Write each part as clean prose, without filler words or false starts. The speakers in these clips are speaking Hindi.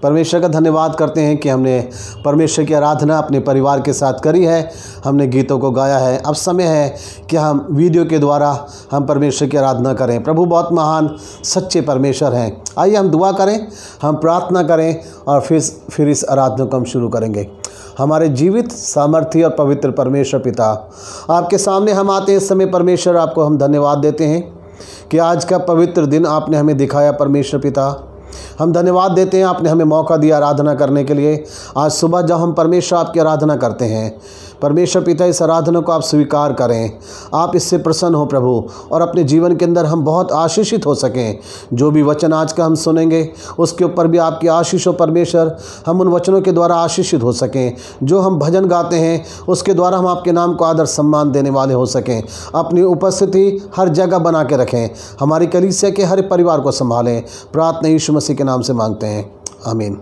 परमेश्वर का धन्यवाद करते हैं कि हमने परमेश्वर की आराधना अपने परिवार के साथ करी है, हमने गीतों को गाया है। अब समय है कि हम वीडियो के द्वारा हम परमेश्वर की आराधना करें। प्रभु बहुत महान सच्चे परमेश्वर हैं। आइए हम दुआ करें, हम प्रार्थना करें और फिर इस आराधना को हम शुरू करेंगे। हमारे जीवित, सामर्थ्य और पवित्र परमेश्वर पिता, आपके सामने हम आते हैं इस समय। परमेश्वर, आपको हम धन्यवाद देते हैं कि आज का पवित्र दिन आपने हमें दिखाया। परमेश्वर पिता, हम धन्यवाद देते हैं, आपने हमें मौका दिया आराधना करने के लिए। आज सुबह जब हम परमेश्वर आपकी आराधना करते हैं, परमेश्वर पिता इस आराधना को आप स्वीकार करें, आप इससे प्रसन्न हो प्रभु, और अपने जीवन के अंदर हम बहुत आशीषित हो सकें। जो भी वचन आज का हम सुनेंगे उसके ऊपर भी आपकी आशीष हो परमेश्वर, हम उन वचनों के द्वारा आशीषित हो सकें। जो हम भजन गाते हैं उसके द्वारा हम आपके नाम को आदर सम्मान देने वाले हो सकें। अपनी उपस्थिति हर जगह बना के रखें, हमारी कलीसिया के हर परिवार को संभालें। प्रार्थना यीशु मसीह के नाम से मांगते हैं, आमीन।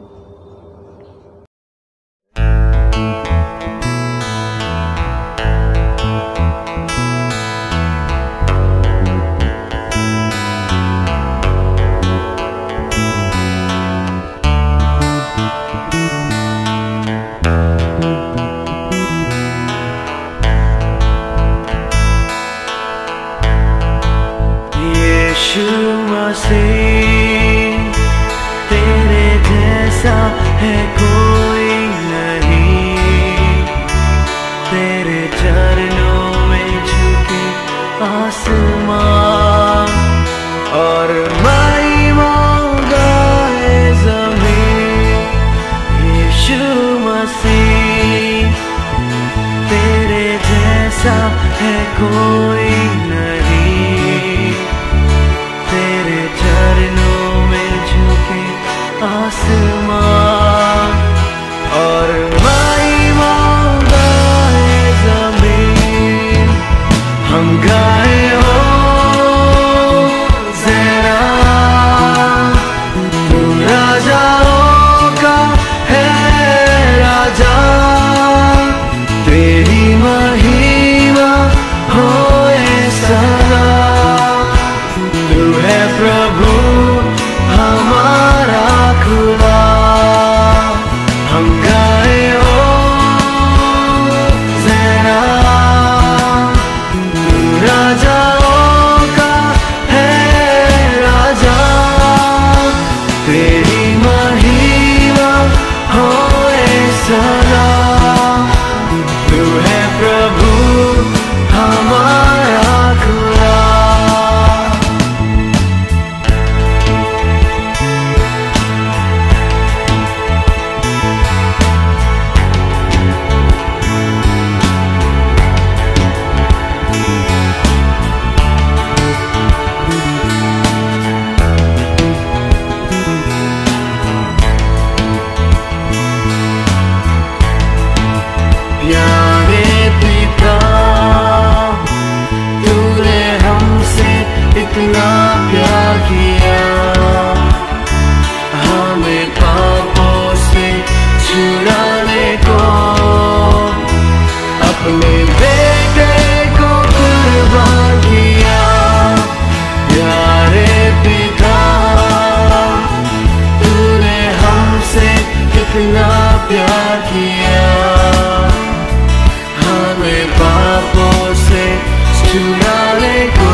तेरे जैसा है कोई नहीं, तेरे चरणों में झुके आसमान और महिमा गाए ज़मीन। यीशु मसीह तेरे जैसा है कोई नहीं, तेरे चरणों में झुके आसमान और महिमा गाए ज़मीन। हम गाए हो ज़रा, तू राजाओं का है राजा, तेरी महिमा होए सदा। तू है प्रभु हमारा खुदा, हम गाए हो ज़रा, तू राजाओं का है राजा, तेरी महिमा होए सदा। तू है प्रभु हमारा खुदा। प्यारे पिता, तूने हमसे इतना प्यार किया, हमें पापों से छुड़ाने को अपने बेटे को कुर्बान किया। प्यारे पिता, तूने हमसे इतना प्यार किया, हमें पापों से छुड़ाने को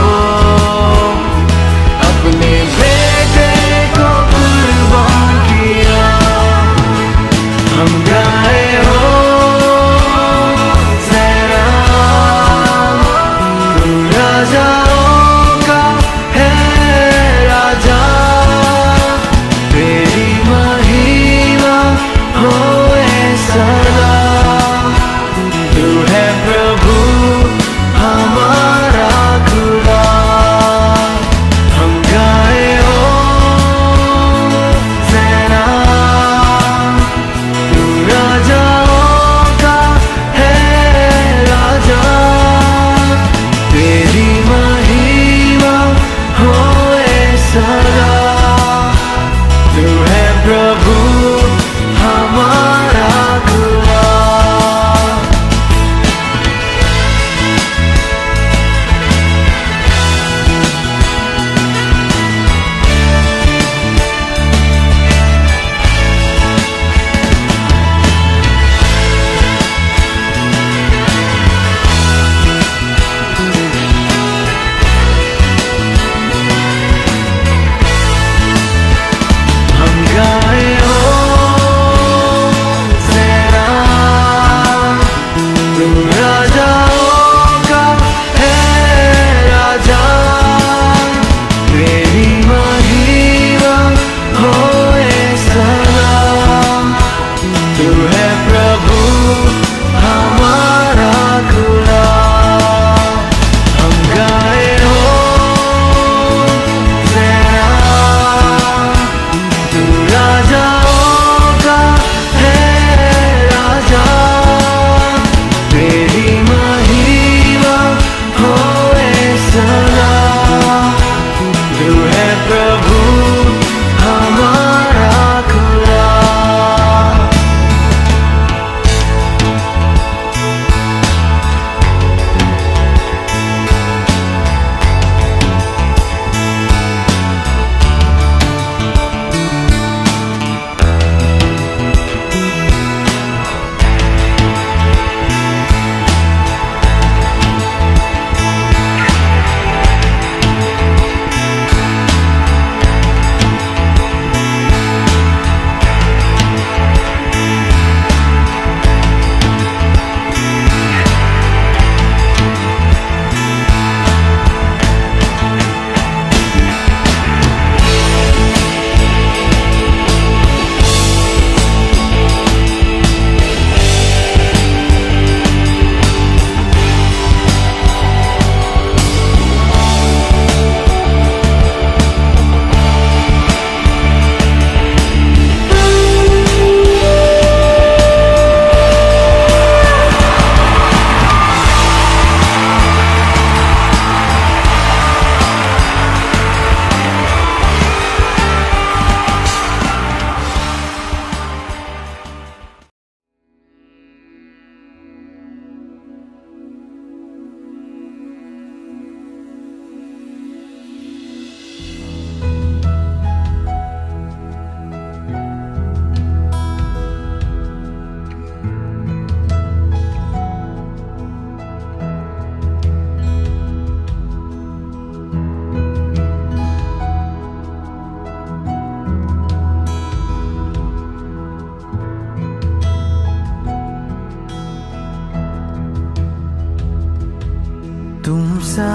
सा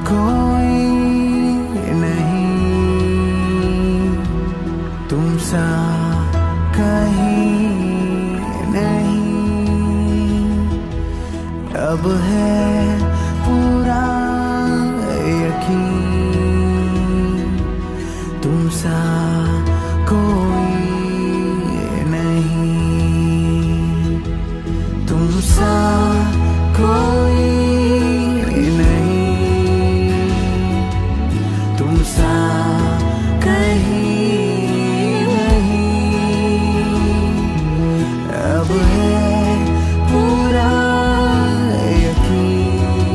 कोई नहीं, तुम सा कहीं नहीं। अब है पूरा यकीन, तुम सा कोई नहीं, तुम सा कोई नहीं, तुम सा कहीं नहीं। अब है पूरा यकीन,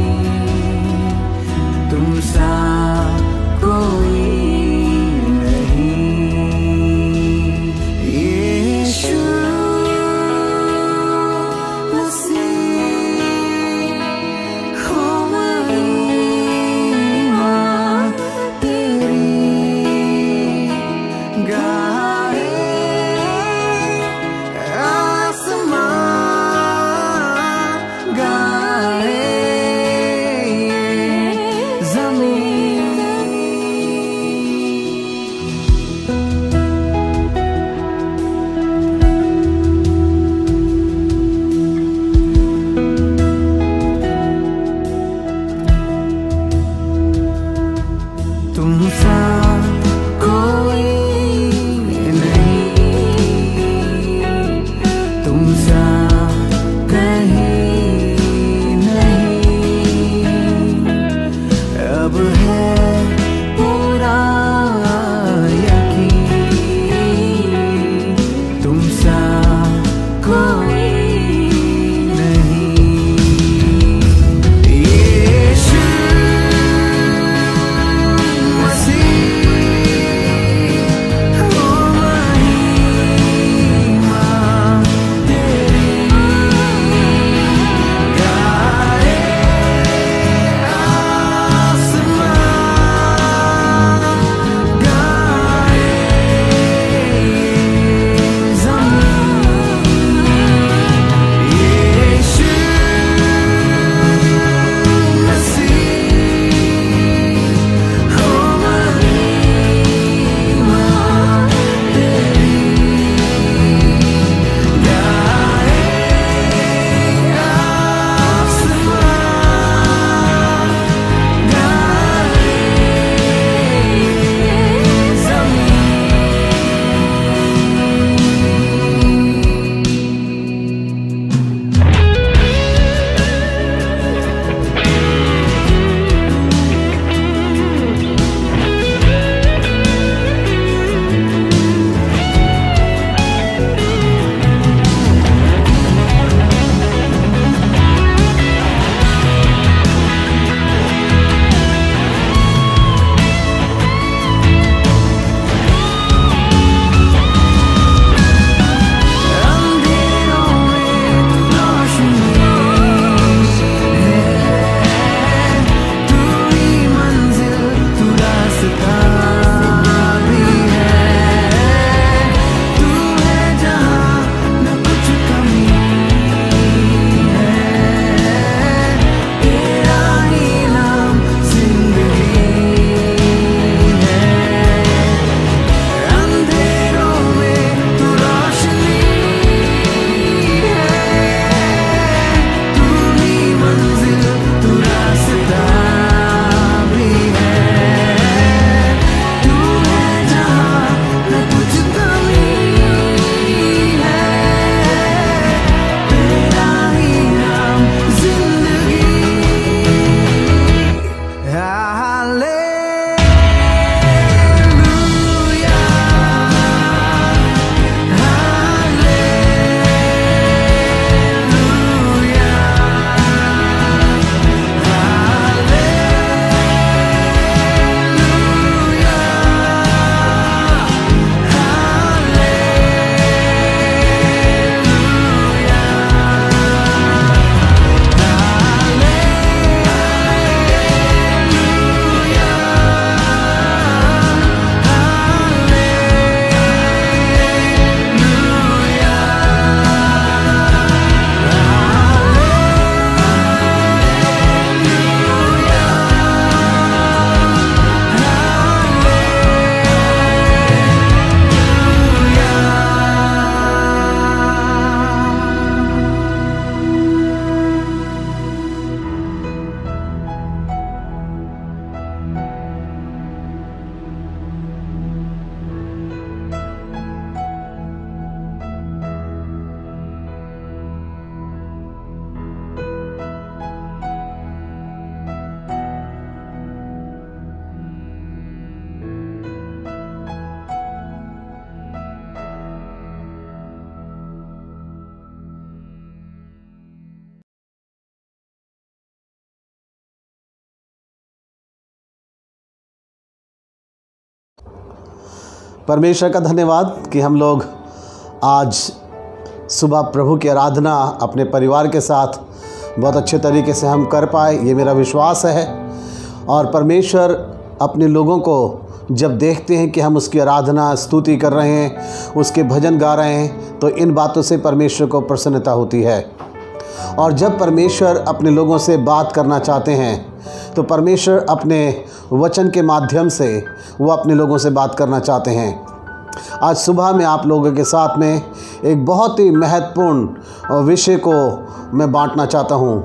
परमेश्वर का धन्यवाद कि हम लोग आज सुबह प्रभु की आराधना अपने परिवार के साथ बहुत अच्छे तरीके से हम कर पाए, ये मेरा विश्वास है। और परमेश्वर अपने लोगों को जब देखते हैं कि हम उसकी आराधना स्तुति कर रहे हैं, उसके भजन गा रहे हैं, तो इन बातों से परमेश्वर को प्रसन्नता होती है। और जब परमेश्वर अपने लोगों से बात करना चाहते हैं तो परमेश्वर अपने वचन के माध्यम से वो अपने लोगों से बात करना चाहते हैं। आज सुबह मैं आप लोगों के साथ में एक बहुत ही महत्वपूर्ण विषय को मैं बांटना चाहता हूँ।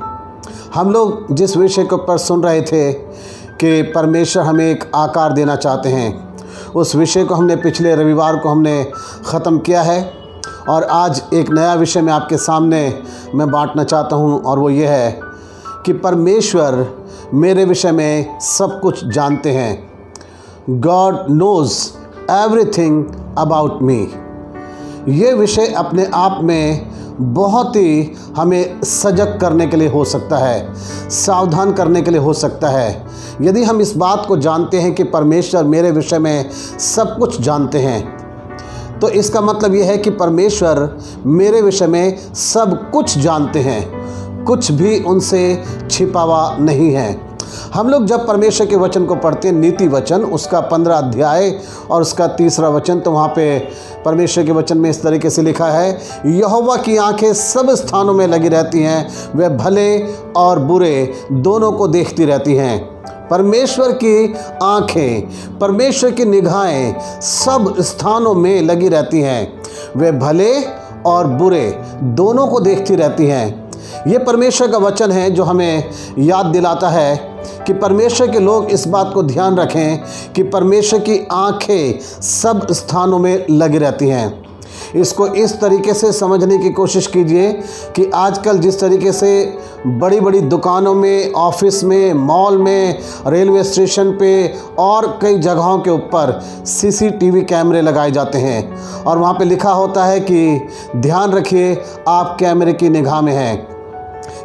हम लोग जिस विषय के ऊपर सुन रहे थे कि परमेश्वर हमें एक आकार देना चाहते हैं, उस विषय को हमने पिछले रविवार को हमने ख़त्म किया है। और आज एक नया विषय मैं आपके सामने मैं बांटना चाहता हूँ, और वो ये है कि परमेश्वर मेरे विषय में सब कुछ जानते हैं। God knows everything about me. ये विषय अपने आप में बहुत ही हमें सजग करने के लिए हो सकता है, सावधान करने के लिए हो सकता है। यदि हम इस बात को जानते हैं कि परमेश्वर मेरे विषय में सब कुछ जानते हैं, तो इसका मतलब ये है कि परमेश्वर मेरे विषय में सब कुछ जानते हैं, कुछ भी उनसे छिपा हुआ नहीं है। हम लोग जब परमेश्वर के वचन को पढ़ते हैं, नीति वचन उसका 15 अध्याय और उसका 3 वचन, तो वहाँ पे परमेश्वर के वचन में इस तरीके से लिखा है, यहोवा की आंखें सब स्थानों में लगी रहती हैं, वे भले और बुरे दोनों को देखती रहती हैं। परमेश्वर की आंखें, परमेश्वर की निगाहें सब स्थानों में लगी रहती हैं, वे भले और बुरे दोनों को देखती रहती हैं। ये परमेश्वर का वचन है जो हमें याद दिलाता है कि परमेश्वर के लोग इस बात को ध्यान रखें कि परमेश्वर की आंखें सब स्थानों में लगी रहती हैं। इसको इस तरीके से समझने की कोशिश कीजिए कि आजकल जिस तरीके से बड़ी बड़ी दुकानों में, ऑफिस में, मॉल में, रेलवे स्टेशन पे और कई जगहों के ऊपर सीसीटीवी कैमरे लगाए जाते हैं, और वहाँ पे लिखा होता है कि ध्यान रखिए आप कैमरे की निगाह में हैं।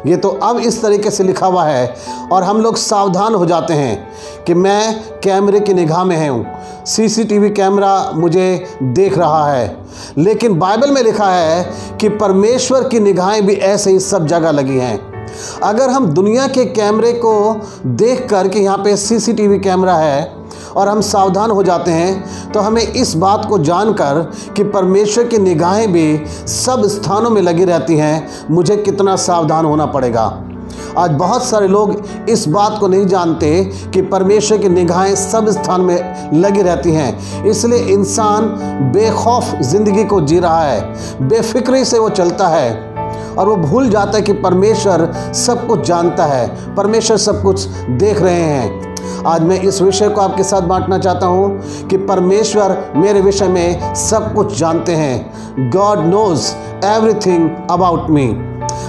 ये तो अब इस तरीके से लिखा हुआ है और हम लोग सावधान हो जाते हैं कि मैं कैमरे की निगाह में हूँ, सीसीटीवी कैमरा मुझे देख रहा है। लेकिन बाइबल में लिखा है कि परमेश्वर की निगाहें भी ऐसे ही सब जगह लगी हैं। अगर हम दुनिया के कैमरे को देख कर कि यहाँ पे सीसीटीवी कैमरा है और हम सावधान हो जाते हैं, तो हमें इस बात को जानकर कि परमेश्वर की निगाहें भी सब स्थानों में लगी रहती हैं, मुझे कितना सावधान होना पड़ेगा। आज बहुत सारे लोग इस बात को नहीं जानते कि परमेश्वर की निगाहें सब स्थान में लगी रहती हैं। इसलिए इंसान बेखौफ ज़िंदगी को जी रहा है, बेफिक्री से वो चलता है और वो भूल जाता है कि परमेश्वर सब कुछ जानता है, परमेश्वर सब कुछ देख रहे हैं। आज मैं इस विषय को आपके साथ बांटना चाहता हूँ कि परमेश्वर मेरे विषय में सब कुछ जानते हैं। God knows everything about me.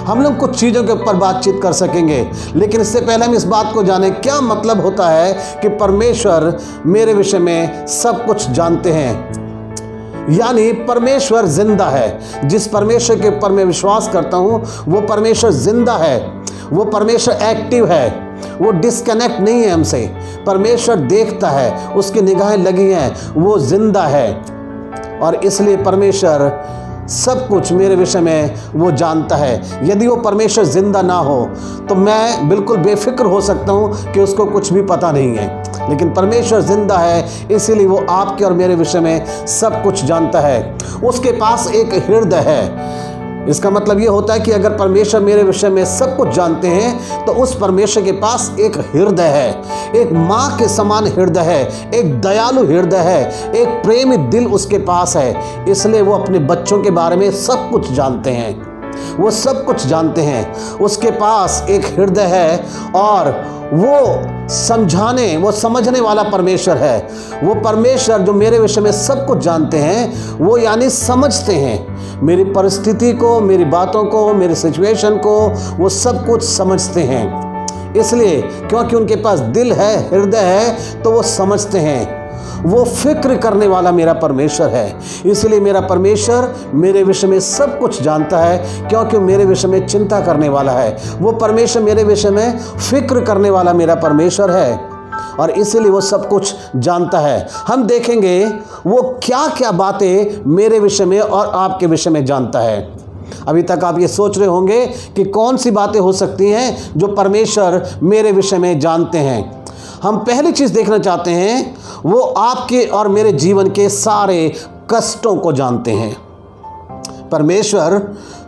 हम लोग कुछ चीज़ों के ऊपर बातचीत कर सकेंगे, लेकिन इससे पहले हम इस बात को जानें क्या मतलब होता है कि परमेश्वर मेरे विषय में सब कुछ जानते हैं। यानी परमेश्वर जिंदा है। जिस परमेश्वर के ऊपर मैं विश्वास करता हूँ वो परमेश्वर जिंदा है, वो परमेश्वर एक्टिव है, वो डिस्कनेक्ट नहीं है हमसे। परमेश्वर देखता है, उसकी निगाहें लगी हैं, वो जिंदा है, और इसलिए परमेश्वर सब कुछ मेरे विषय में वो जानता है। यदि वो परमेश्वर जिंदा ना हो तो मैं बिल्कुल बेफिक्र हो सकता हूँ कि उसको कुछ भी पता नहीं है, लेकिन परमेश्वर जिंदा है, इसीलिए वो आपके और मेरे विषय में सब कुछ जानता है। उसके पास एक हृदय है। इसका मतलब ये होता है कि अगर परमेश्वर मेरे विषय में सब कुछ जानते हैं तो उस परमेश्वर के पास एक हृदय है, एक माँ के समान हृदय है, एक दयालु हृदय है, एक प्रेमी दिल उसके पास है। इसलिए वो अपने बच्चों के बारे में सब कुछ जानते हैं, वो सब कुछ जानते हैं। उसके पास एक हृदय है और वो समझने वाला परमेश्वर है। वो परमेश्वर जो मेरे विषय में सब कुछ जानते हैं, वो यानी समझते हैं मेरी परिस्थिति को, मेरी बातों को, मेरी सिचुएशन को, वो सब कुछ समझते हैं। इसलिए क्योंकि उनके पास दिल है, हृदय है, तो वो समझते हैं। वो फिक्र करने वाला मेरा परमेश्वर है। इसलिए मेरा परमेश्वर मेरे विषय में सब कुछ जानता है, क्योंकि मेरे विषय में चिंता करने वाला है। वो परमेश्वर मेरे विषय में फिक्र करने वाला मेरा परमेश्वर है। और इसीलिए वो सब कुछ जानता है। हम देखेंगे वो क्या क्या बातें मेरे विषय में और आपके विषय में जानता है। अभी तक आप ये सोच रहे होंगे कि कौन सी बातें हो सकती हैं जो परमेश्वर मेरे विषय में जानते हैं। हम पहली चीज़ देखना चाहते हैं, वो आपके और मेरे जीवन के सारे कष्टों को जानते हैं। परमेश्वर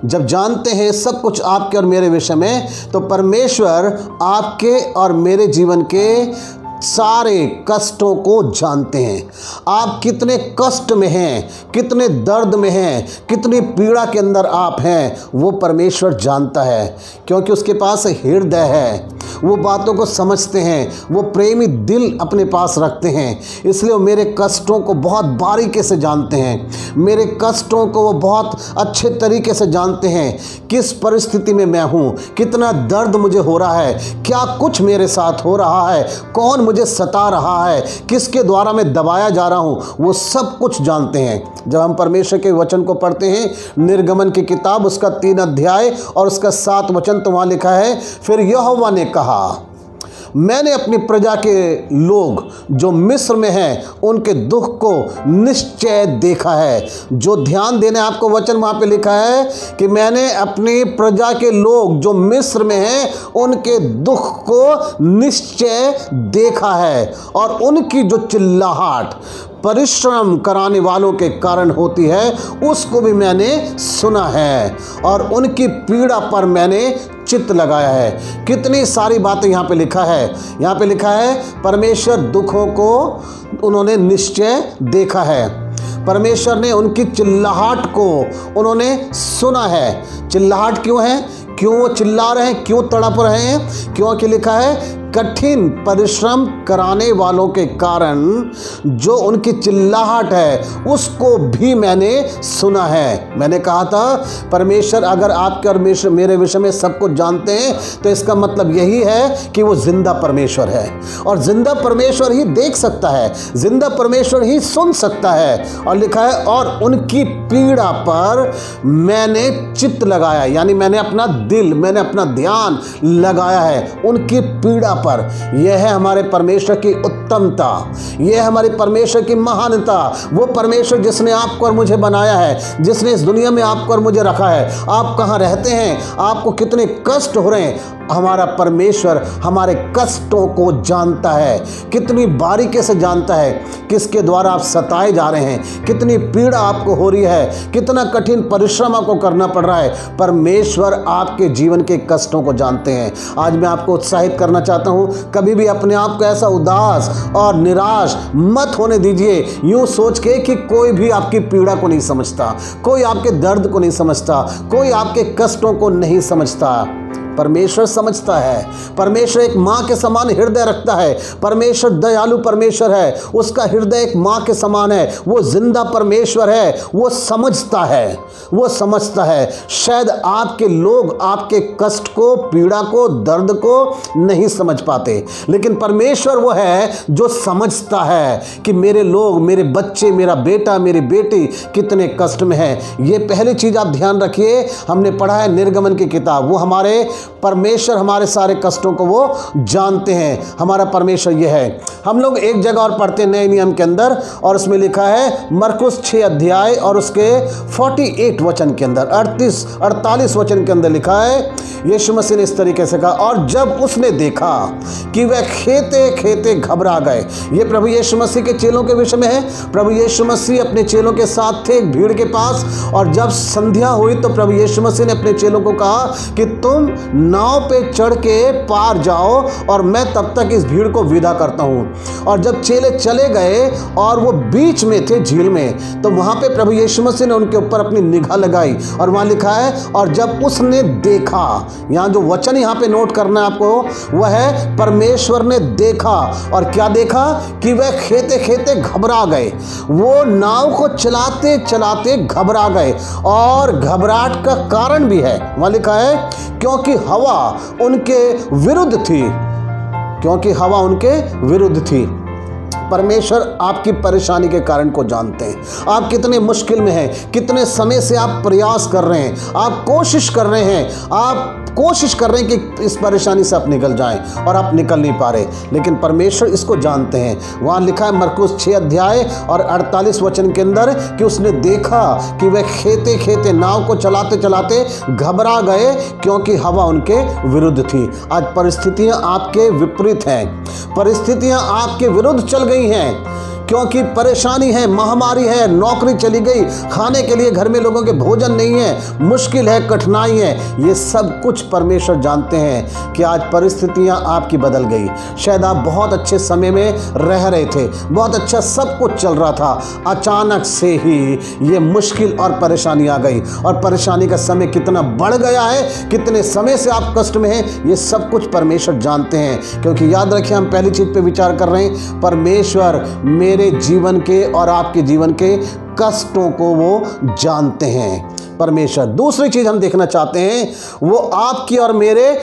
जब जानते हैं सब कुछ आपके और मेरे विषय में, तो परमेश्वर आपके और मेरे जीवन के सारे कष्टों को जानते हैं। आप कितने कष्ट में हैं, कितने दर्द में हैं, कितनी पीड़ा के अंदर आप हैं, वो परमेश्वर जानता है, क्योंकि उसके पास हृदय है। वो बातों को समझते हैं, वो प्रेमी दिल अपने पास रखते हैं, इसलिए वो मेरे कष्टों को बहुत बारीकी से जानते हैं। मेरे कष्टों को वो बहुत अच्छे तरीके से जानते हैं, किस परिस्थिति में मैं हूँ, कितना दर्द मुझे हो रहा है, क्या कुछ मेरे साथ हो रहा है, कौन मुझे सता रहा है, किसके द्वारा मैं दबाया जा रहा हूँ, वो सब कुछ जानते हैं। जब हम परमेश्वर के वचन को पढ़ते हैं, निर्गमन की किताब उसका 3 अध्याय और उसका 7 वचन, तो वहाँ लिखा है, फिर यहोवा ने कहा, मैंने अपनी प्रजा के लोग जो मिस्र में हैं उनके दुख को निश्चय देखा है। जो ध्यान देने आपको वचन वहाँ पे लिखा है कि मैंने अपनी प्रजा के लोग जो मिस्र में हैं उनके दुख को निश्चय देखा है, और उनकी जो चिल्लाहट परिश्रम कराने वालों के कारण होती है उसको भी मैंने सुना है, और उनकी पीड़ा पर मैंने चित्त लगाया है। कितनी सारी बातें यहाँ पे लिखा है। यहाँ पे लिखा है परमेश्वर दुखों को उन्होंने निश्चय देखा है, परमेश्वर ने उनकी चिल्लाहट को उन्होंने सुना है। चिल्लाहट क्यों है, क्यों वो चिल्ला रहे हैं, क्यों तड़प रहे हैं? क्योंकि लिखा है कठिन परिश्रम कराने वालों के कारण जो उनकी चिल्लाहट है उसको भी मैंने सुना है। मैंने कहा था परमेश्वर अगर आपके और मेरे विषय में सब कुछ जानते हैं तो इसका मतलब यही है कि वो जिंदा परमेश्वर है, और जिंदा परमेश्वर ही देख सकता है, जिंदा परमेश्वर ही सुन सकता है। और लिखा है और उनकी पीड़ा पर मैंने चित्त लगाया, यानी मैंने अपना दिल, मैंने अपना ध्यान लगाया है उनकी पीड़ा पर। यह है हमारे परमेश्वर की उत्तमता, यह है हमारे परमेश्वर की महानता। वो परमेश्वर जिसने आपको और मुझे बनाया है, जिसने इस दुनिया में आपको और मुझे रखा है। आप कहाँ रहते हैं, आपको कितने कष्ट हो रहे हैं, हमारा परमेश्वर हमारे कष्टों को जानता है, कितनी बारीकी से जानता है, किसके द्वारा आप सताए जा रहे हैं, कितनी पीड़ा आपको हो रही है, कितना कठिन परिश्रम आपको करना पड़ रहा है। परमेश्वर आपके जीवन के कष्टों को जानते हैं। आज मैं आपको उत्साहित करना चाहता हूं, कभी भी अपने आप को ऐसा उदास और निराश मत होने दीजिए यूं सोच के कि कोई भी आपकी पीड़ा को नहीं समझता, कोई आपके दर्द को नहीं समझता, कोई आपके कष्टों को नहीं समझता। परमेश्वर समझता है। परमेश्वर एक माँ के समान हृदय रखता है। परमेश्वर दयालु परमेश्वर है, उसका हृदय एक माँ के समान है। वो जिंदा परमेश्वर है, वो समझता है, वो समझता है। शायद आपके लोग आपके कष्ट को, पीड़ा को, दर्द को नहीं समझ पाते, लेकिन परमेश्वर वो है जो समझता है कि मेरे लोग, मेरे बच्चे, मेरा बेटा, मेरी बेटी कितने कष्ट में है। ये पहली चीज आप ध्यान रखिए। हमने पढ़ा है निर्गमन की किताब, वो हमारे परमेश्वर हमारे सारे कष्टों को वो जानते हैं। हमारा परमेश्वर ये है। हम लोग एक जगह और पढ़ते हैं नए नियम के अंदर, और उसमें लिखा है मरकुस 6 अध्याय और उसके 48 वचन के अंदर, 48 वचन के अंदर लिखा है, यीशु मसीह ने इस तरीके से कहा, और जब उसने देखा कि वह खेते खेते घबरा गए। ये प्रभु यीशु मसीह के चेलों के विषय में है। प्रभु यीशु मसीह अपने चेलों के साथ थे एक भीड़ के पास, और जब संध्या हुई तो प्रभु यीशु मसीह ने अपने चेलों को कहा कि तुम नाव पे चढ़ के पार जाओ और मैं तब तक इस भीड़ को विदा करता हूं। और जब चेले चले गए और वो बीच में थे झील में, तो वहां पे प्रभु यीशु मसीह ने उनके ऊपर अपनी निगाह लगाई, और वहां लिखा है और जब उसने देखा। यहां जो वचन यहां पे नोट करना है आपको, वह है परमेश्वर ने देखा। और क्या देखा कि वह खेते खेते घबरा गए। वो नाव को चलाते चलाते घबरा गए, और घबराहट का कारण भी है। वहां लिखा है क्योंकि हवा उनके विरुद्ध थी, क्योंकि हवा उनके विरुद्ध थी। परमेश्वर आपकी परेशानी के कारण को जानते हैं। आप कितने मुश्किल में हैं, कितने समय से आप प्रयास कर रहे हैं, आप कोशिश कर रहे हैं, आप कोशिश कर रहे हैं कि इस परेशानी से आप निकल जाएं और आप निकल नहीं पा रहे, लेकिन परमेश्वर इसको जानते हैं। वहाँ लिखा है मरकुस 6 अध्याय और 48 वचन के अंदर कि उसने देखा कि वे खेते खेते नाव को चलाते चलाते घबरा गए क्योंकि हवा उनके विरुद्ध थी। आज परिस्थितियां आपके विपरीत हैं, परिस्थितियां आपके विरुद्ध चल गई हैं क्योंकि परेशानी है, महामारी है, नौकरी चली गई, खाने के लिए घर में लोगों के भोजन नहीं है, मुश्किल है, कठिनाई है। ये सब कुछ परमेश्वर जानते हैं कि आज परिस्थितियां आपकी बदल गई। शायद आप बहुत अच्छे समय में रह रहे थे, बहुत अच्छा सब कुछ चल रहा था, अचानक से ही ये मुश्किल और परेशानी आ गई और परेशानी का समय कितना बढ़ गया है, कितने समय से आप कष्ट में हैं, ये सब कुछ परमेश्वर जानते हैं। क्योंकि याद रखिए, हम पहली चीज़ पे विचार कर रहे हैं, परमेश्वर मेरे जीवन के और आपके जीवन के कष्टों को वो जानते हैं परमेश्वर। दूसरी चीज हम देखना चाहते हैं, वो आपकी और मेरे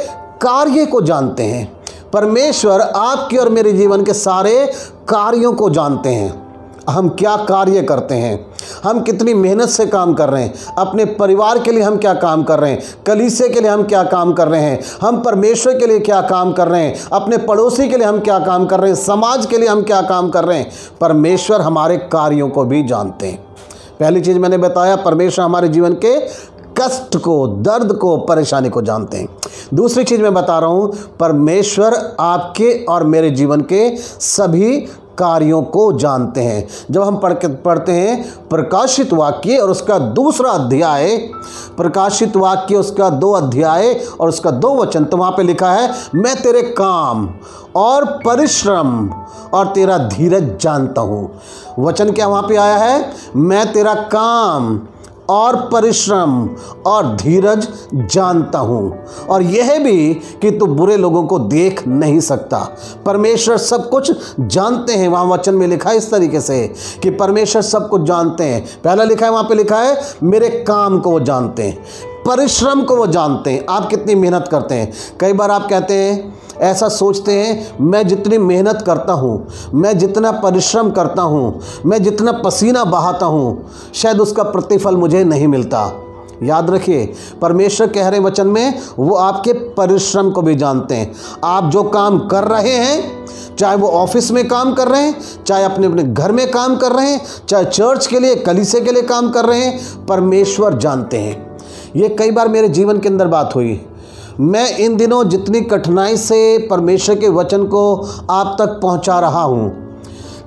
कार्य को जानते हैं। परमेश्वर आपके और मेरे जीवन के सारे कार्यों को जानते हैं। हम क्या कार्य करते हैं, हम कितनी मेहनत से काम कर रहे हैं, अपने परिवार के लिए हम क्या काम कर रहे हैं, कलीसिया के लिए हम क्या काम कर रहे हैं, हम परमेश्वर के लिए क्या काम कर रहे हैं, अपने पड़ोसी के लिए हम क्या काम कर रहे हैं, समाज के लिए हम क्या काम कर रहे हैं। परमेश्वर हमारे कार्यों को भी जानते हैं। पहली चीज़ मैंने बताया, परमेश्वर हमारे जीवन के कष्ट को, दर्द को, परेशानी को जानते हैं। दूसरी चीज़ मैं बता रहा हूँ, परमेश्वर आपके और मेरे जीवन के सभी कार्यों को जानते हैं। जब हम पढ़ते हैं प्रकाशित वाक्य और उसका दूसरा अध्याय, प्रकाशित वाक्य उसका 2 अध्याय और उसका 2 वचन, तो वहाँ पे लिखा है, मैं तेरे काम और परिश्रम और तेरा धीरज जानता हूँ। वचन क्या वहाँ पे आया है, मैं तेरा काम और परिश्रम और धीरज जानता हूँ, और यह भी कि तू बुरे लोगों को देख नहीं सकता। परमेश्वर सब कुछ जानते हैं। वहाँ वचन में लिखा है इस तरीके से कि परमेश्वर सब कुछ जानते हैं। पहला लिखा है, वहाँ पे लिखा है, मेरे काम को वो जानते हैं, परिश्रम को वो जानते हैं, आप कितनी मेहनत करते हैं। कई बार आप कहते हैं, ऐसा सोचते हैं, मैं जितनी मेहनत करता हूँ, मैं जितना परिश्रम करता हूँ, मैं जितना पसीना बहाता हूँ, शायद उसका प्रतिफल मुझे नहीं मिलता। याद रखिए, परमेश्वर कह रहे वचन में, वो आपके परिश्रम को भी जानते हैं। आप जो काम कर रहे हैं, चाहे वो ऑफिस में काम कर रहे हैं, चाहे अपने अपने घर में काम कर रहे हैं, चाहे चर्च के लिए, कलीसिया के लिए काम कर रहे हैं, परमेश्वर जानते हैं। ये कई बार मेरे जीवन के अंदर बात हुई। मैं इन दिनों जितनी कठिनाई से परमेश्वर के वचन को आप तक पहुंचा रहा हूं,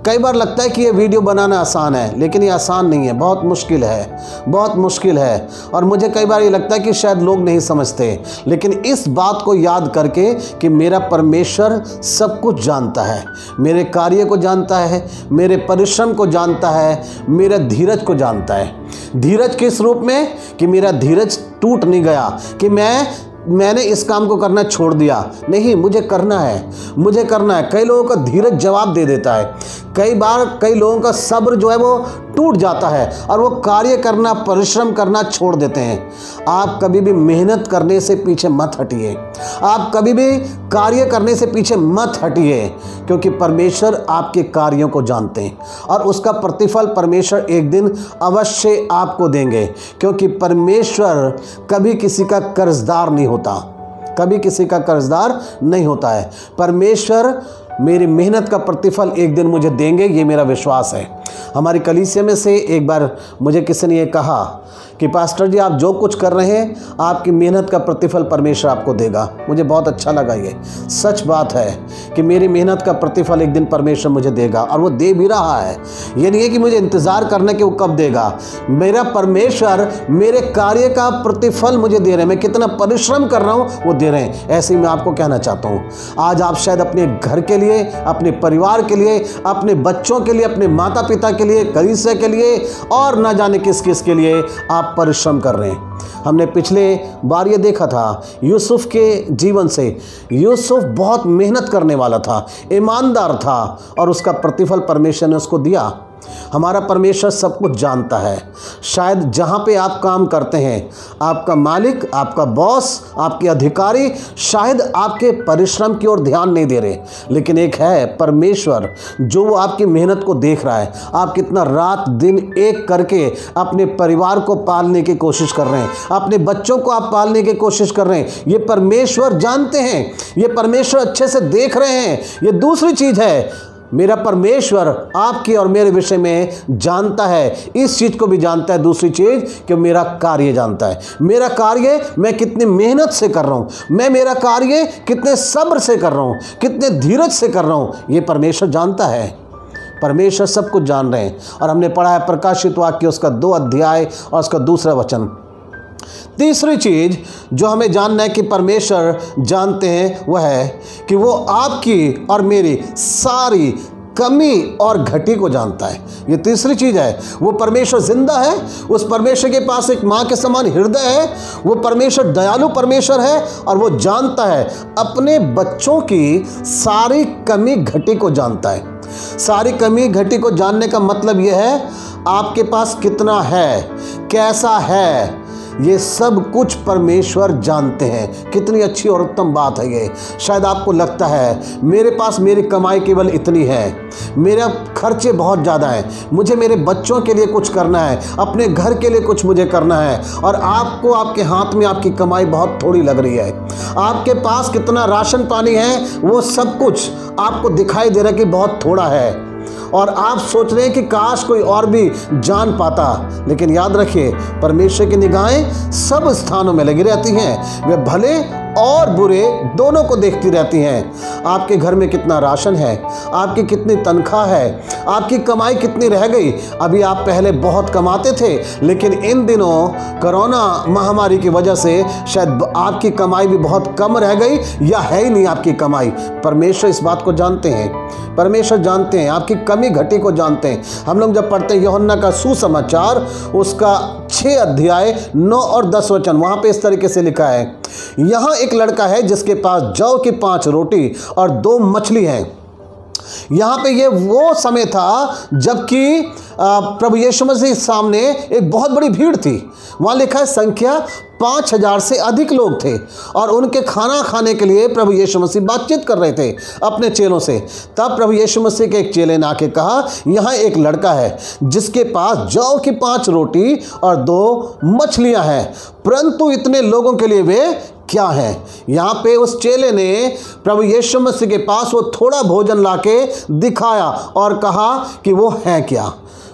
कई बार लगता है कि ये वीडियो बनाना आसान है, लेकिन ये आसान नहीं है, बहुत मुश्किल है, बहुत मुश्किल है। और मुझे कई बार ये लगता है कि शायद लोग नहीं समझते, लेकिन इस बात को याद करके कि मेरा परमेश्वर सब कुछ जानता है, मेरे कार्य को जानता है, मेरे परिश्रम को जानता है, मेरा धीरज को जानता है। धीरज किस रूप में, कि मेरा धीरज टूट नहीं गया, कि मैंने इस काम को करना छोड़ दिया, नहीं, मुझे करना है, मुझे करना है। कई लोगों का धीरज जवाब दे देता है, कई बार कई लोगों का सब्र जो है वो टूट जाता है और वो कार्य करना, परिश्रम करना छोड़ देते हैं। आप कभी भी मेहनत करने से पीछे मत हटिए, आप कभी भी कार्य करने से पीछे मत हटिए, क्योंकि परमेश्वर आपके कार्यों को जानते हैं और उसका प्रतिफल परमेश्वर एक दिन अवश्य आपको देंगे। क्योंकि परमेश्वर कभी किसी का कर्जदार नहीं होता, कभी किसी का कर्जदार नहीं होता है। परमेश्वर मेरी मेहनत का प्रतिफल एक दिन मुझे देंगे, ये मेरा विश्वास है। हमारी कलीसिया में से एक बार मुझे किसी ने ये कहा कि पास्टर जी, आप जो कुछ कर रहे हैं, आपकी मेहनत का प्रतिफल परमेश्वर आपको देगा। मुझे बहुत अच्छा लगा। ये सच बात है कि मेरी मेहनत का प्रतिफल एक दिन परमेश्वर मुझे देगा, और वो दे भी रहा है। ये नहीं है कि मुझे इंतज़ार करना कि वो कब देगा। मेरा परमेश्वर मेरे कार्य का प्रतिफल मुझे दे रहे हैं, मैं कितना परिश्रम कर रहा हूँ वो दे रहे हैं। ऐसे ही मैं आपको कहना चाहता हूँ, आज आप शायद अपने घर के लिए, अपने परिवार के लिए, अपने बच्चों के लिए, अपने माता पिता के लिए, कलीसिया के लिए और ना जाने किस किस के लिए आप परिश्रम कर रहे हैं। हमने पिछले बार ये देखा था यूसुफ के जीवन से। यूसुफ बहुत मेहनत करने वाला था, ईमानदार था, और उसका प्रतिफल परमेश्वर ने उसको दिया। हमारा परमेश्वर सब कुछ जानता है। शायद जहाँ पे आप काम करते हैं, आपका मालिक, आपका बॉस, आपके अधिकारी शायद आपके परिश्रम की ओर ध्यान नहीं दे रहे, लेकिन एक है परमेश्वर जो वो आपकी मेहनत को देख रहा है। आप कितना रात दिन एक करके अपने परिवार को पालने की कोशिश कर रहे हैं, अपने बच्चों को आप पालने की कोशिश कर रहे हैं। ये परमेश्वर जानते हैं, ये परमेश्वर अच्छे से देख रहे हैं। ये दूसरी चीज़ है, मेरा परमेश्वर आपके और मेरे विषय में जानता है, इस चीज़ को भी जानता है। दूसरी चीज़ कि मेरा कार्य जानता है, मेरा कार्य मैं कितनी मेहनत से कर रहा हूँ, मैं मेरा कार्य कितने सब्र से कर रहा हूँ, कितने धीरज से कर रहा हूँ, ये परमेश्वर जानता है। परमेश्वर सब कुछ जान रहे हैं। और हमने पढ़ा है प्रकाशित वाक्य उसका 2 अध्याय और उसका 2 वचन। तीसरी चीज़ जो हमें जानना है कि परमेश्वर जानते हैं वह है कि वो आपकी और मेरी सारी कमी और घटी को जानता है। ये तीसरी चीज़ है। वो परमेश्वर जिंदा है, उस परमेश्वर के पास एक माँ के समान हृदय है। वो परमेश्वर दयालु परमेश्वर है और वो जानता है, अपने बच्चों की सारी कमी घटी को जानता है। सारी कमी घटी को जानने का मतलब यह है आपके पास कितना है, कैसा है, ये सब कुछ परमेश्वर जानते हैं। कितनी अच्छी और उत्तम बात है ये। शायद आपको लगता है मेरे पास मेरी कमाई केवल इतनी है, मेरा खर्चे बहुत ज़्यादा हैं, मुझे मेरे बच्चों के लिए कुछ करना है, अपने घर के लिए कुछ मुझे करना है, और आपको आपके हाथ में आपकी कमाई बहुत थोड़ी लग रही है। आपके पास कितना राशन पानी है वो सब कुछ आपको दिखाई दे रहा है कि बहुत थोड़ा है, और आप सोच रहे हैं कि काश कोई और भी जान पाता। लेकिन याद रखिए, परमेश्वर की निगाहें सब स्थानों में लगी रहती हैं, वे भले और बुरे दोनों को देखती रहती हैं। आपके घर में कितना राशन है, आपकी कितनी तनख्वाह है, आपकी कमाई कितनी रह गई। अभी आप पहले बहुत कमाते थे, लेकिन इन दिनों कोरोना महामारी की वजह से शायद आपकी कमाई भी बहुत कम रह गई या है ही नहीं आपकी कमाई। परमेश्वर इस बात को जानते हैं, परमेश्वर जानते हैं, आपकी कमी घटी को जानते हैं। हम लोग जब पढ़ते हैं यूहन्ना का सुसमाचार उसका 6 अध्याय 9 और 10 वचन, वहाँ पे इस तरीके से लिखा है, यहाँ एक लड़का है जिसके पास जौ की 5 रोटी और 2 मछली हैं। यहाँ पे ये वो समय था जबकि प्रभु यीशु मसीह सामने एक बहुत बड़ी भीड़ थी। वहाँ लिखा है संख्या 5000 से अधिक लोग थे, और उनके खाना खाने के लिए प्रभु यीशु मसीह बातचीत कर रहे थे अपने चेलों से। तब प्रभु यीशु मसीह के एक चेले ने आके कहा, यहाँ एक लड़का है जिसके पास जौ की 5 रोटी और 2 मछलियाँ हैं, परंतु इतने लोगों के लिए वे क्या है। यहाँ पे उस चेले ने प्रभु यीशु मसीह के पास वो थोड़ा भोजन लाके दिखाया और कहा कि वो है क्या।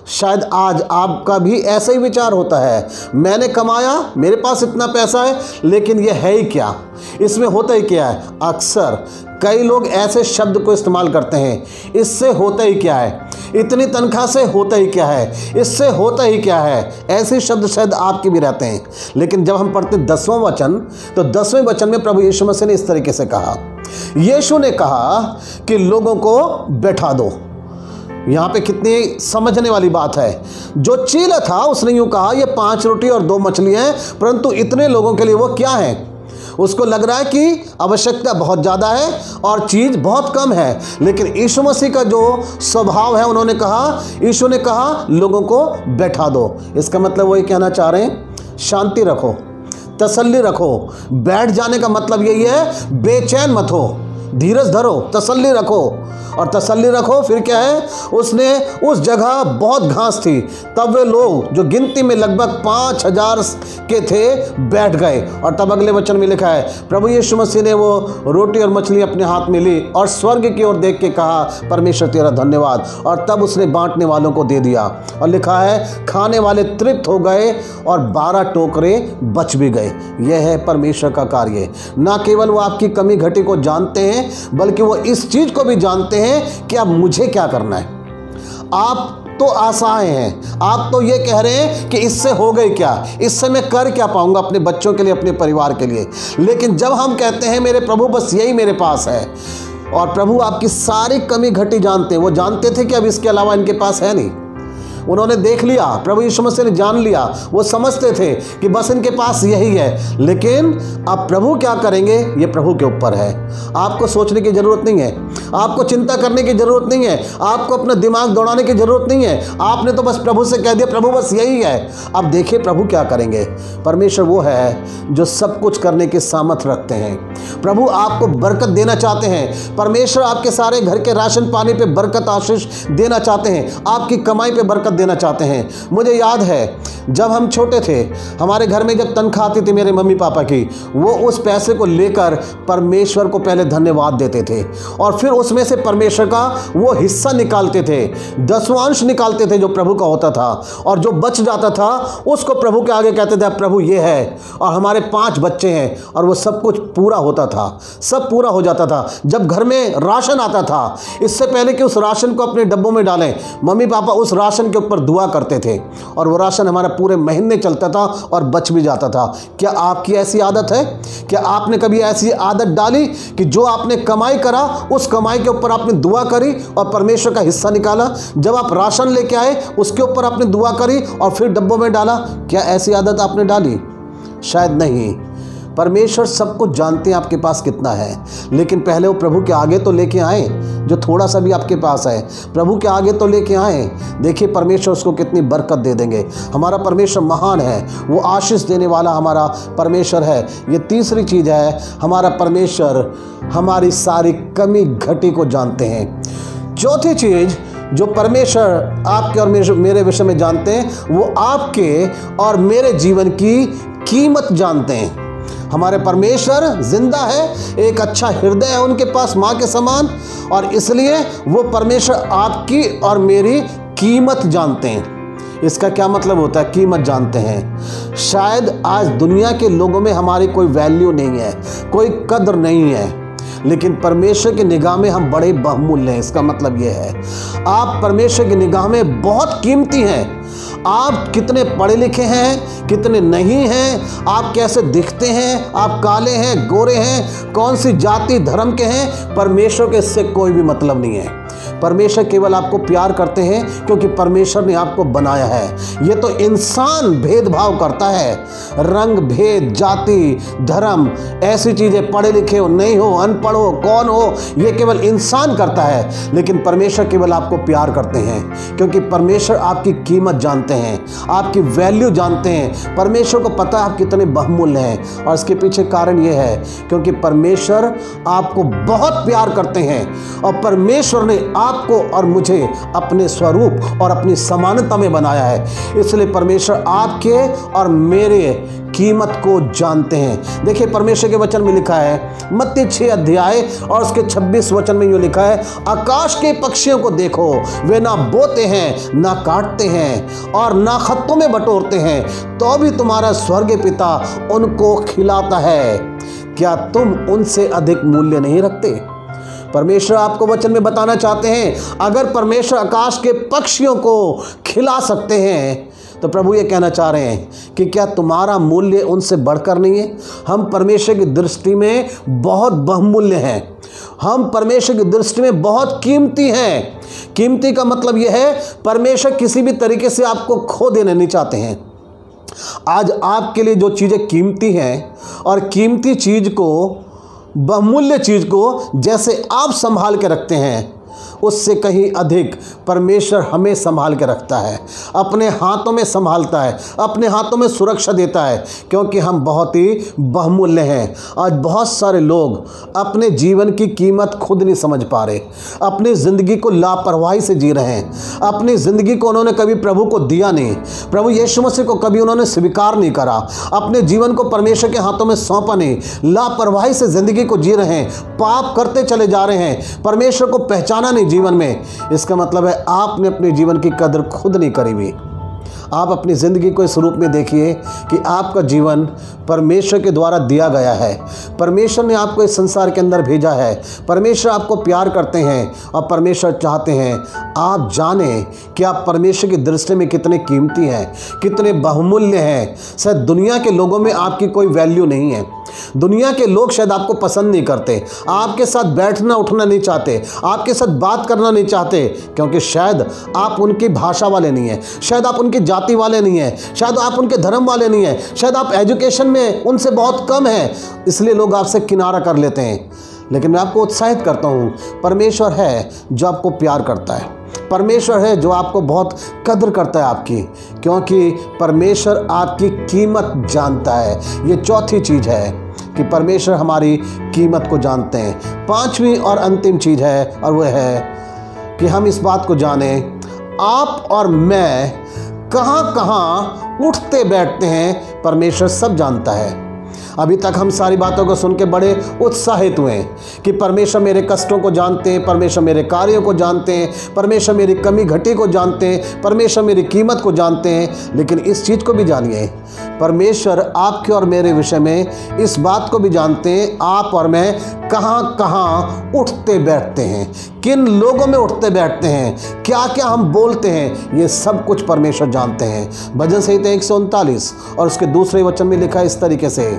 शायद आज आपका भी ऐसा ही विचार होता है, मैंने कमाया, मेरे पास इतना पैसा है, लेकिन ये है ही क्या, इसमें होता ही क्या है। अक्सर कई लोग ऐसे शब्द को इस्तेमाल करते हैं, इससे होता ही क्या है, इतनी तनख्वाह से होता ही क्या है, इससे होता ही क्या है। ऐसे शब्द शायद आपके भी रहते हैं। लेकिन जब हम पढ़ते 10वां वचन, तो 10वें वचन में प्रभु यीशु मसीह ने इस तरीके से कहा, यीशु ने कहा कि लोगों को बैठा दो। यहाँ पे कितनी समझने वाली बात है। जो चेला था उसने यूँ कहा, ये 5 रोटी और 2 मछलियाँ हैं, परंतु इतने लोगों के लिए वो क्या है। उसको लग रहा है कि आवश्यकता बहुत ज़्यादा है और चीज़ बहुत कम है। लेकिन यीशु मसीह का जो स्वभाव है, उन्होंने कहा, यीशु ने कहा लोगों को बैठा दो। इसका मतलब वही कहना चाह रहे हैं, शांति रखो, तसल्ली रखो। बैठ जाने का मतलब यही है, बेचैन मत हो, धीरज धरो, तसल्ली रखो। और तसल्ली रखो फिर क्या है, उसने उस जगह बहुत घास थी, तब वे लोग जो गिनती में लगभग 5000 के थे बैठ गए। और तब अगले वचन में लिखा है, प्रभु यीशु मसीह ने वो रोटी और मछली अपने हाथ में ली और स्वर्ग की ओर देख के कहा, परमेश्वर तेरा धन्यवाद, और तब उसने बांटने वालों को दे दिया। और लिखा है, खाने वाले तृप्त हो गए और 12 टोकरे बच भी गए। यह है परमेश्वर का कार्य। ना केवल वो आपकी कमी घटी को जानते हैं, बल्कि वो इस चीज को भी जानते हैं कि अब मुझे क्या करना है। आप तो आशाएं हैं, आप तो ये कह रहे हैं कि इससे हो गई क्या, इससे मैं कर क्या पाऊंगा अपने बच्चों के लिए, अपने परिवार के लिए। लेकिन जब हम कहते हैं मेरे प्रभु बस यही मेरे पास है, और प्रभु आपकी सारी कमी घटी जानते हैं, वो जानते थे कि अब इसके अलावा इनके पास है नहीं। उन्होंने देख लिया, प्रभु यीशु मसीह ने जान लिया, वो समझते थे कि बस इनके पास यही है। लेकिन अब प्रभु क्या करेंगे ये प्रभु के ऊपर है। आपको सोचने की ज़रूरत नहीं है, आपको चिंता करने की ज़रूरत नहीं है, आपको अपना दिमाग दौड़ाने की ज़रूरत नहीं है। आपने तो बस प्रभु से कह दिया प्रभु बस यही है। अब देखिए प्रभु क्या करेंगे। परमेश्वर वो है जो सब कुछ करने की सामर्थ रखते हैं। प्रभु आपको बरकत देना चाहते हैं। परमेश्वर आपके सारे घर के राशन पानी पे बरकत आशीष देना चाहते हैं, आपकी कमाई पे बरकत देना चाहते हैं। मुझे याद है जब हम छोटे थे, हमारे घर में जब तनख्वाह आती थी मेरे मम्मी पापा की, वो उस पैसे को लेकर परमेश्वर को पहले धन्यवाद देते थे और फिर उसमें से परमेश्वर का वो हिस्सा निकालते थे, दसवांश निकालते थे जो प्रभु का होता था, और जो बच जाता था उसको प्रभु के आगे कहते थे प्रभु ये है। और हमारे 5 बच्चे हैं और वो सब कुछ पूरा होता था, सब पूरा हो जाता था। जब घर में राशन आता था, इससे पहले कि उस राशन को अपने डब्बों में डालें, मम्मी पापा उस राशन के ऊपर दुआ करते थे और वो राशन हमारा पूरे महीने चलता था और बच भी जाता था। क्या आपकी ऐसी आदत है? क्या आपने कभी ऐसी आदत डाली कि जो आपने कमाई करा उस कमाई के ऊपर आपने दुआ करी और परमेश्वर का हिस्सा निकाला? जब आप राशन लेके आए उसके ऊपर आपने दुआ करी और फिर डब्बों में डाला? क्या ऐसी आदत आपने डाली? शायद नहीं। परमेश्वर सब कुछ जानते हैं आपके पास कितना है, लेकिन पहले वो प्रभु के आगे तो लेके आए। जो थोड़ा सा भी आपके पास है प्रभु के आगे तो लेके आए। देखिए परमेश्वर उसको कितनी बरकत दे देंगे। हमारा परमेश्वर महान है, वो आशीष देने वाला हमारा परमेश्वर है। ये तीसरी चीज़ है, हमारा परमेश्वर हमारी सारी कमी घटी को जानते हैं। चौथी चीज़ जो परमेश्वर आपके और मेरे विषय में जानते हैं, वो आपके और मेरे जीवन की कीमत जानते हैं। हमारे परमेश्वर जिंदा है, एक अच्छा हृदय है उनके पास माँ के समान, और इसलिए वो परमेश्वर आपकी और मेरी कीमत जानते हैं। इसका क्या मतलब होता है? कीमत जानते हैं। शायद आज दुनिया के लोगों में हमारी कोई वैल्यू नहीं है, कोई कद्र नहीं है, लेकिन परमेश्वर की निगाह में हम बड़े बहुमूल्य हैं। इसका मतलब ये है आप परमेश्वर की निगाह में बहुत कीमती हैं। आप कितने पढ़े लिखे हैं, कितने नहीं हैं, आप कैसे दिखते हैं, आप काले हैं, गोरे हैं, कौन सी जाति धर्म के हैं, परमेश्वर के इससे कोई भी मतलब नहीं है। परमेश्वर केवल आपको प्यार करते हैं क्योंकि परमेश्वर ने आपको बनाया है। ये तो इंसान भेदभाव करता है, रंग भेद, जाति, धर्म, ऐसी चीज़ें, पढ़े लिखे हो नहीं हो, अनपढ़ हो, कौन हो, ये केवल इंसान करता है। लेकिन परमेश्वर केवल आपको प्यार करते हैं क्योंकि परमेश्वर आपकी कीमत जानते हैं, आपकी वैल्यू जानते हैं। परमेश्वर को पता है आप कितने बहुमूल्य हैं, और इसके पीछे कारण ये है क्योंकि परमेश्वर आपको बहुत प्यार करते हैं और परमेश्वर ने आपको और मुझे अपने स्वरूप और अपनी समानता में बनाया है। इसलिए परमेश्वर आपके और मेरे कीमत को जानते हैं। देखिए परमेश्वर के वचन में लिखा है, मत्ती 6 अध्याय और उसके 26 वचन में यूँ लिखा है, आकाश के पक्षियों को देखो, वे ना बोते हैं, ना काटते हैं और ना खत्तों में बटोरते हैं, तो भी तुम्हारा स्वर्गीय पिता उनको खिलाता है। क्या तुम उनसे अधिक मूल्य नहीं रखते? परमेश्वर आपको वचन में बताना चाहते हैं, अगर परमेश्वर आकाश के पक्षियों को खिला सकते हैं तो प्रभु ये कहना चाह रहे हैं कि क्या तुम्हारा मूल्य उनसे बढ़कर नहीं है? हम परमेश्वर की दृष्टि में बहुत बहुमूल्य हैं, हम परमेश्वर की दृष्टि में बहुत कीमती हैं। कीमती का मतलब यह है परमेश्वर किसी भी तरीके से आपको खो देना नहीं चाहते हैं। आज आपके लिए जो चीज़ें कीमती हैं और कीमती चीज़ को, बहुमूल्य चीज़ को जैसे आप संभाल के रखते हैं, उससे कहीं अधिक परमेश्वर हमें संभाल के रखता है, अपने हाथों में संभालता है, अपने हाथों में सुरक्षा देता है, क्योंकि हम बहुत ही बहुमूल्य हैं। आज बहुत सारे लोग अपने जीवन की कीमत खुद नहीं समझ पा रहे, अपनी ज़िंदगी को लापरवाही से जी रहे हैं, अपनी ज़िंदगी को उन्होंने कभी प्रभु को दिया नहीं, प्रभु यीशु मसीह को कभी उन्होंने स्वीकार नहीं करा, अपने जीवन को परमेश्वर के हाथों में सौंपा नहीं, लापरवाही से ज़िंदगी को जी रहे हैं, पाप करते चले जा रहे हैं, परमेश्वर को पहचाना नहीं जीवन में। इसका मतलब है आपने अपने जीवन की कदर खुद नहीं करी हुई। आप अपनी ज़िंदगी को इस रूप में देखिए कि आपका जीवन परमेश्वर के द्वारा दिया गया है। परमेश्वर ने आपको इस संसार के अंदर भेजा है। परमेश्वर आपको प्यार करते हैं और परमेश्वर चाहते हैं आप जानें कि आप परमेश्वर की दृष्टि में कितने कीमती हैं, कितने बहुमूल्य हैं। शायद दुनिया के लोगों में आपकी कोई वैल्यू नहीं है, दुनिया के लोग शायद आपको पसंद नहीं करते, आपके साथ बैठना उठना नहीं चाहते, आपके साथ बात करना नहीं चाहते, क्योंकि शायद आप उनकी भाषा वाले नहीं हैं, शायद आप उनकी जाति वाले नहीं हैं, शायद आप उनके धर्म वाले नहीं हैं, शायद आप एजुकेशन में उनसे बहुत कम हैं, इसलिए लोग आपसे किनारा कर लेते हैं। लेकिन मैं आपको उत्साहित करता हूँ, परमेश्वर है जो आपको प्यार करता है, परमेश्वर है जो आपको बहुत कदर करता है आपकी, क्योंकि परमेश्वर आपकी कीमत जानता है। ये चौथी चीज़ है कि परमेश्वर हमारी कीमत को जानते हैं। पांचवी और अंतिम चीज़ है, और वह है कि हम इस बात को जानें, आप और मैं कहाँ कहाँ उठते बैठते हैं, परमेश्वर सब जानता है। अभी तक हम सारी बातों को सुन के बड़े उत्साहित हुए कि परमेश्वर मेरे कष्टों को जानते हैं, परमेश्वर मेरे कार्यों को जानते हैं, परमेश्वर मेरी कमी घटी को जानते हैं, परमेश्वर मेरी कीमत को जानते हैं। लेकिन इस चीज़ को भी जानिए, परमेश्वर आपके और मेरे विषय में इस बात को भी जानते हैं, आप और मैं कहाँ कहाँ उठते बैठते हैं, किन लोगों में उठते बैठते हैं, क्या क्या हम बोलते हैं, ये सब कुछ परमेश्वर जानते हैं। भजन संहिता 139 और उसके दूसरे वचन में लिखा है इस तरीके से,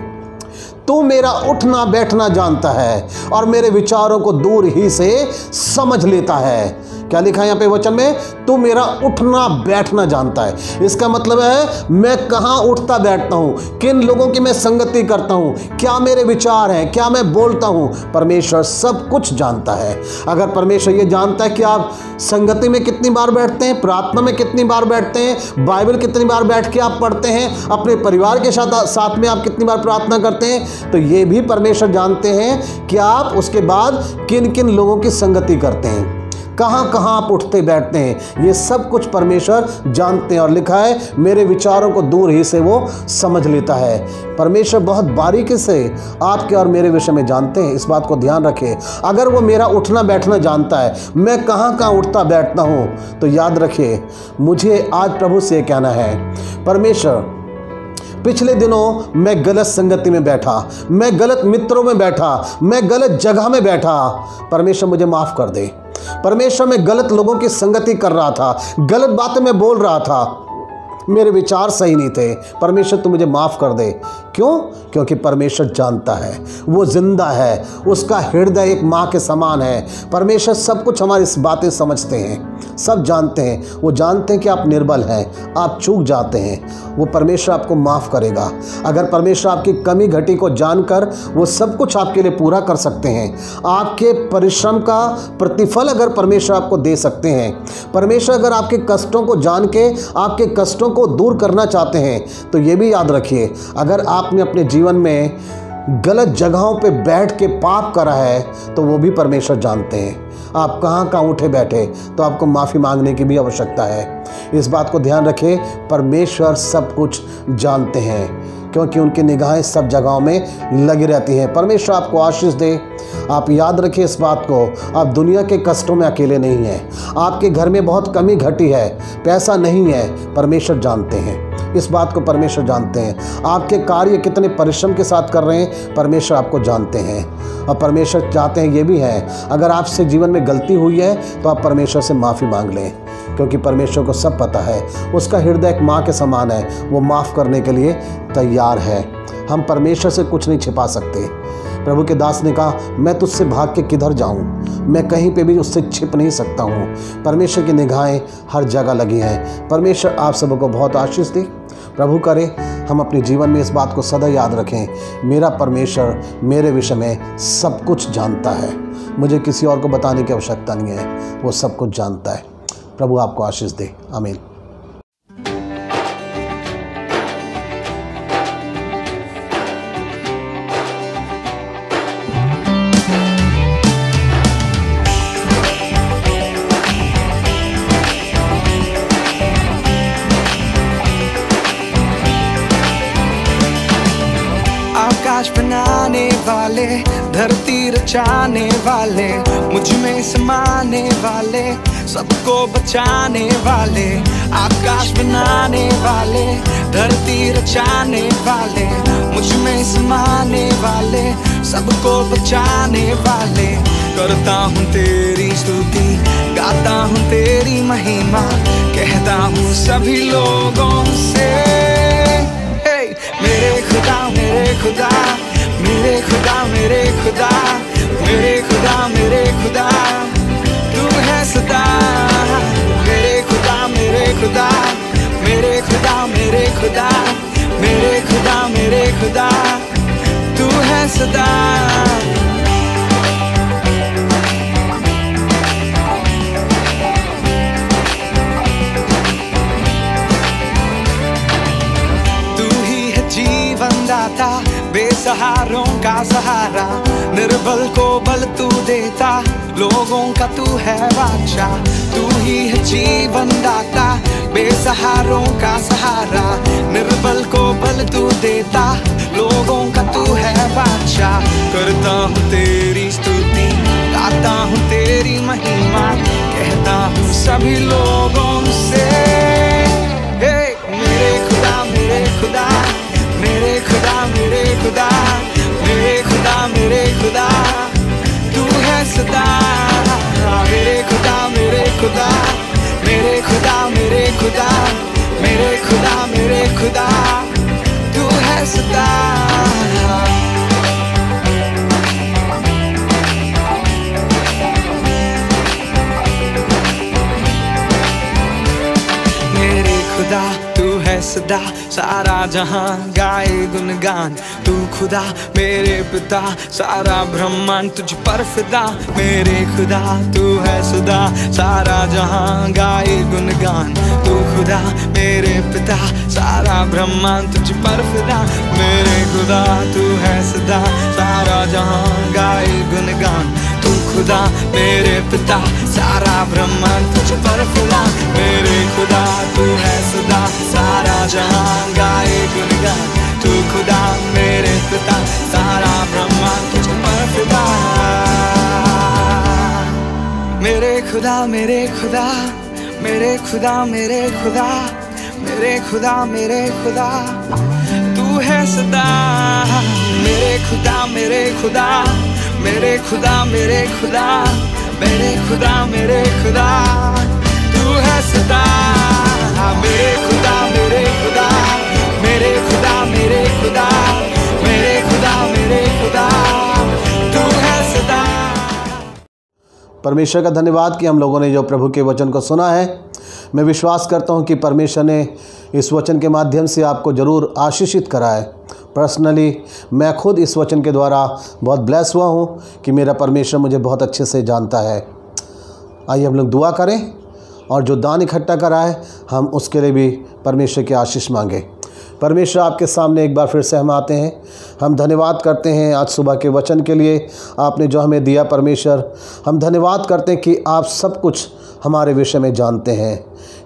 तू मेरा उठना बैठना जानता है और मेरे विचारों को दूर ही से समझ लेता है। क्या लिखा है यहाँ पे वचन में? तू मेरा उठना बैठना जानता है। इसका मतलब है मैं कहाँ उठता बैठता हूँ, किन लोगों की मैं संगति करता हूँ, क्या मेरे विचार हैं, क्या मैं बोलता हूँ, परमेश्वर सब कुछ जानता है। अगर परमेश्वर ये जानता है कि आप संगति में कितनी बार बैठते हैं, प्रार्थना में कितनी बार बैठते हैं, बाइबल कितनी बार बैठ के आप पढ़ते हैं, अपने परिवार के साथ में आप कितनी बार प्रार्थना करते हैं, तो ये भी परमेश्वर जानते हैं कि आप उसके बाद किन किन लोगों की संगति करते हैं, कहाँ कहाँ आप उठते बैठते हैं, ये सब कुछ परमेश्वर जानते हैं। और लिखा है मेरे विचारों को दूर ही से वो समझ लेता है। परमेश्वर बहुत बारीकी से आपके और मेरे विषय में जानते हैं, इस बात को ध्यान रखें। अगर वो मेरा उठना बैठना जानता है, मैं कहाँ कहाँ उठता बैठता हूँ, तो याद रखिए मुझे आज प्रभु से कहना है, परमेश्वर पिछले दिनों मैं गलत संगति में बैठा, मैं गलत मित्रों में बैठा, मैं गलत जगह में बैठा, परमेश्वर मुझे माफ़ कर दे। परमेश्वर मैं गलत लोगों की संगति कर रहा था, गलत बातें मैं बोल रहा था, मेरे विचार सही नहीं थे, परमेश्वर तू मुझे माफ़ कर दे। क्यों? क्योंकि परमेश्वर जानता है, वो जिंदा है, उसका हृदय एक माँ के समान है। परमेश्वर सब कुछ हमारी इस बातें समझते हैं, सब जानते हैं। वो जानते हैं कि आप निर्बल हैं, आप चूक जाते हैं, वो परमेश्वर आपको माफ़ करेगा। अगर परमेश्वर आपकी कमी घटी को जानकर वो सब कुछ आपके लिए पूरा कर सकते हैं, आपके परिश्रम का प्रतिफल अगर परमेश्वर आपको दे सकते हैं, परमेश्वर अगर आपके कष्टों को जान के आपके कष्टों को दूर करना चाहते हैं, तो ये भी याद रखिए, अगर आपने अपने जीवन में गलत जगहों पे बैठ के पाप करा है, तो वो भी परमेश्वर जानते हैं। आप कहाँ कहाँ उठे बैठे, तो आपको माफ़ी मांगने की भी आवश्यकता है। इस बात को ध्यान रखें, परमेश्वर सब कुछ जानते हैं, क्योंकि उनकी निगाहें सब जगहों में लगी रहती हैं। परमेश्वर आपको आशीष दे। आप याद रखिए इस बात को, आप दुनिया के कष्टों में अकेले नहीं हैं। आपके घर में बहुत कमी घटी है, पैसा नहीं है, परमेश्वर जानते हैं, इस बात को परमेश्वर जानते हैं। आपके कार्य कितने परिश्रम के साथ कर रहे हैं, परमेश्वर आपको जानते हैं। और परमेश्वर चाहते हैं ये भी है, अगर आपसे जीवन में गलती हुई है तो आप परमेश्वर से माफ़ी मांग लें, क्योंकि परमेश्वर को सब पता है। उसका हृदय एक माँ के समान है, वो माफ़ करने के लिए तैयार है। हम परमेश्वर से कुछ नहीं छिपा सकते। प्रभु के दास ने कहा, मैं तुझसे भाग के किधर जाऊं, मैं कहीं पे भी उससे छिप नहीं सकता हूं। परमेश्वर की निगाहें हर जगह लगी हैं। परमेश्वर आप सबको बहुत आशीष दे। प्रभु करे हम अपने जीवन में इस बात को सदा याद रखें, मेरा परमेश्वर मेरे विषय में सब कुछ जानता है, मुझे किसी और को बताने की आवश्यकता नहीं है, वो सब कुछ जानता है। प्रभु आपको आशीष दे। आमीन। आकाश बनाने वाले, धरती रचाने वाले, मुझ में समाने वाले, सबको बचाने वाले। आकाश बनाने वाले, धरती रचाने वाले, मुझ में समाने वाले, सबको बचाने वाले। करता हूँ तेरी स्तुति, गाता हूँ तेरी महिमा, कहता हूँ सभी लोगों से, मेरे खुदा, मेरे खुदा, मेरे खुदा, मेरे खुदा, मेरे खुदा, तू है सदा। दाता बेसहारों का सहारा, निर्बल को बल तू देता, लोगों का तू है बादशाह। तू ही है जीवन दाता, बेसहारों का सहारा, निर्बल को बल तू देता, लोगों का तू है बादशाह। करता हूँ तेरी स्तुति, गाता हूँ तेरी महिमा, कहता हूँ सभी लोगों से, हे मेरे खुदा, मेरे खुदा, मेरे खुदा, मेरे खुदा, मेरे खुदा, मेरे खुदा, तू है सदा। मेरे खुदा, मेरे खुदा, मेरे खुदा, मेरे खुदा, मेरे खुदा, मेरे खुदा, तू है सदा। मेरे खुदा तू है सदा, सारा जहां गाए गुणगान। तू खुदा मेरे पिता, सारा ब्रह्मांड तुझ पर फिदा। मेरे खुदा तू है सदा, सारा जहां गाए गुणगान। तू खुदा मेरे पिता, सारा ब्रह्मांड तुझ पर फिदा। मेरे खुदा तू है सदा, सारा जहां गाए गुणगान। तू खुदा मेरे पिता, सारा ब्रह्मांड तुझ पर फिदा। मेरे खुदा तू है सदा, सारा जहां गाए गुणगान। तू खुदा मेरे पिता, सारा ब्रह्मांड तुझ पर फिदा। मेरे खुदा, मेरे खुदा, मेरे खुदा, मेरे खुदा, मेरे खुदा, मेरे खुदा, तू है सदा। मेरे खुदा, मेरे खुदा, मेरे खुदा, मेरे खुदा, मेरे खुदा, मेरे खुदा, तू है सदा। मेरे खुदा, मेरे खुदा, मेरे खुदा, मेरे खुदा, मेरे खुदा, मेरे खुदा, तू है सदा। परमेश्वर का धन्यवाद कि हम लोगों ने जो प्रभु के वचन को सुना है। मैं विश्वास करता हूं कि परमेश्वर ने इस वचन के माध्यम से आपको ज़रूर आशीषित करा है। पर्सनली मैं खुद इस वचन के द्वारा बहुत ब्लेस हुआ हूं कि मेरा परमेश्वर मुझे बहुत अच्छे से जानता है। आइए हम लोग दुआ करें और जो दान इकट्ठा करा है हम उसके लिए भी परमेश्वर की आशीष मांगे। परमेश्वर आपके सामने एक बार फिर से हम आते हैं। हम धन्यवाद करते हैं आज सुबह के वचन के लिए आपने जो हमें दिया। परमेश्वर हम धन्यवाद करते हैं कि आप सब कुछ हमारे विषय में जानते हैं,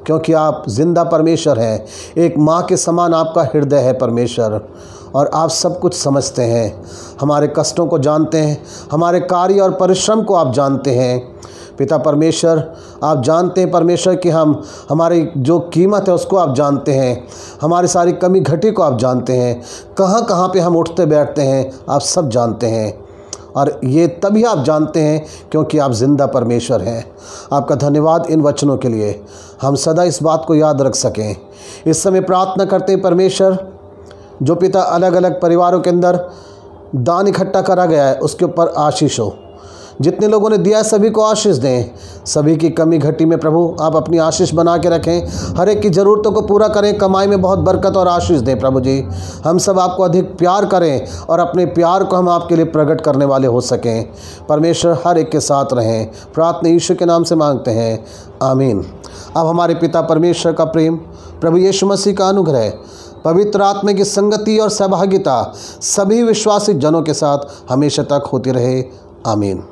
क्योंकि आप जिंदा परमेश्वर हैं। एक माँ के समान आपका हृदय है परमेश्वर, और आप सब कुछ समझते हैं। हमारे कष्टों को जानते हैं, हमारे कार्य और परिश्रम को आप जानते हैं। पिता परमेश्वर आप जानते हैं परमेश्वर कि हमारी जो कीमत है उसको आप जानते हैं। हमारी सारी कमी घटी को आप जानते हैं। कहाँ कहाँ पे हम उठते बैठते हैं आप सब जानते हैं, और ये तभी आप जानते हैं क्योंकि आप जिंदा परमेश्वर हैं। आपका धन्यवाद इन वचनों के लिए। हम सदा इस बात को याद रख सकें। इस समय प्रार्थना करते हैं परमेश्वर, जो पिता अलग अलग परिवारों के अंदर दान इकट्ठा करा गया है उसके ऊपर आशीष हो। जितने लोगों ने दिया है सभी को आशीष दें। सभी की कमी घटी में प्रभु आप अपनी आशीष बना के रखें। हर एक की ज़रूरतों को पूरा करें। कमाई में बहुत बरकत और आशीष दें प्रभु जी। हम सब आपको अधिक प्यार करें और अपने प्यार को हम आपके लिए प्रकट करने वाले हो सकें। परमेश्वर हर एक के साथ रहें। प्रार्थना यीशु के नाम से मांगते हैं, आमीन। अब हमारे पिता परमेश्वर का प्रेम, प्रभु यीशु मसीह का अनुग्रह, पवित्र आत्मा की संगति और सहभागिता सभी विश्वासी जनों के साथ हमेशा तक होती रहे, आमीन।